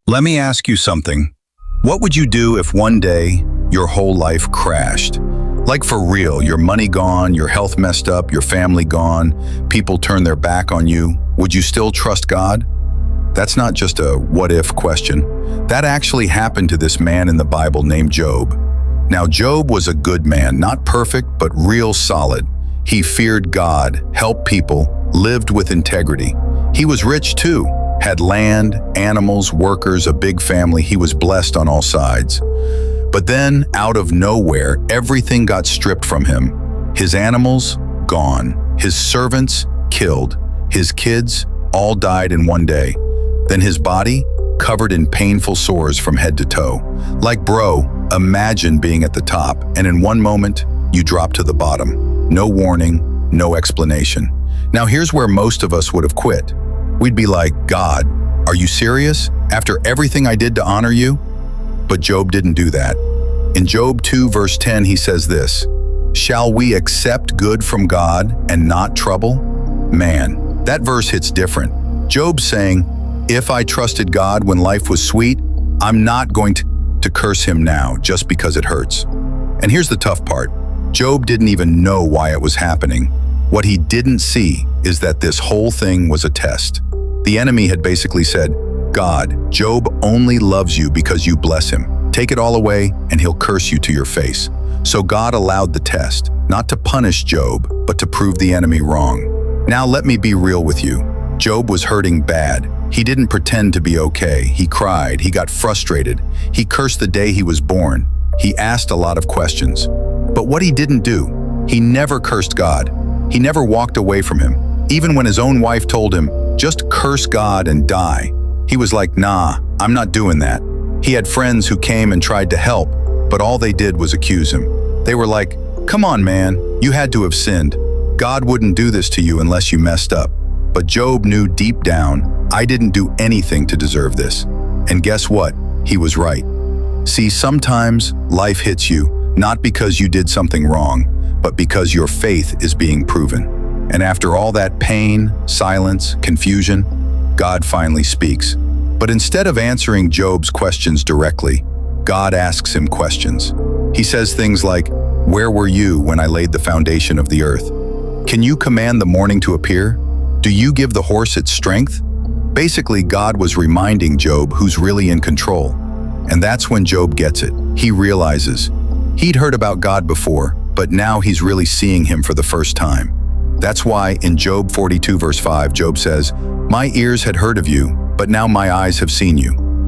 Let me ask you something. What would you do if one day your whole life crashed? Like for real, your money gone, your health messed up, your family gone, people turn their back on you. Would you still trust God? That's not just a what-if question. That actually happened to this man in the Bible named Job. Now, Job was a good man, not perfect, but real solid. He feared God, helped people, lived with integrity. He was rich too, had land, animals, workers, a big family. He was blessed on all sides. But then, out of nowhere, everything got stripped from him. His animals, gone. His servants, killed. His kids, all died in one day. Then his body, covered in painful sores from head to toe. Like, bro, imagine being at the top, and in one moment, you drop to the bottom. No warning, no explanation. Now here's where most of us would have quit. We'd be like, God, are you serious? After everything I did to honor you? But Job didn't do that. In Job 2 verse 10 he says this, "Shall we accept good from God and not trouble?" Man, that verse hits different. Job's saying, if I trusted God when life was sweet, I'm not going to curse him now just because it hurts. And here's the tough part. Job didn't even know why it was happening. What he didn't see is that this whole thing was a test. The enemy had basically said, God, Job only loves you because you bless him. Take it all away and he'll curse you to your face. So God allowed the test, not to punish Job, but to prove the enemy wrong. Now let me be real with you. Job was hurting bad. He didn't pretend to be okay. He cried, he got frustrated. He cursed the day he was born. He asked a lot of questions. But what he didn't do, he never cursed God. He never walked away from him. Even when his own wife told him, just curse God and die, he was like, nah, I'm not doing that. He had friends who came and tried to help, but all they did was accuse him. They were like, come on, man, you had to have sinned. God wouldn't do this to you unless you messed up. But Job knew deep down, I didn't do anything to deserve this. And guess what? He was right. See, sometimes life hits you, not because you did something wrong, but because your faith is being proven. And after all that pain, silence, confusion, God finally speaks. But instead of answering Job's questions directly, God asks him questions. He says things like, where were you when I laid the foundation of the earth? Can you command the morning to appear? Do you give the horse its strength? Basically, God was reminding Job who's really in control. And that's when Job gets it. He realizes he'd heard about God before, but now he's really seeing him for the first time. That's why in Job 42 verse 5, Job says, my ears had heard of you, but now my eyes have seen you.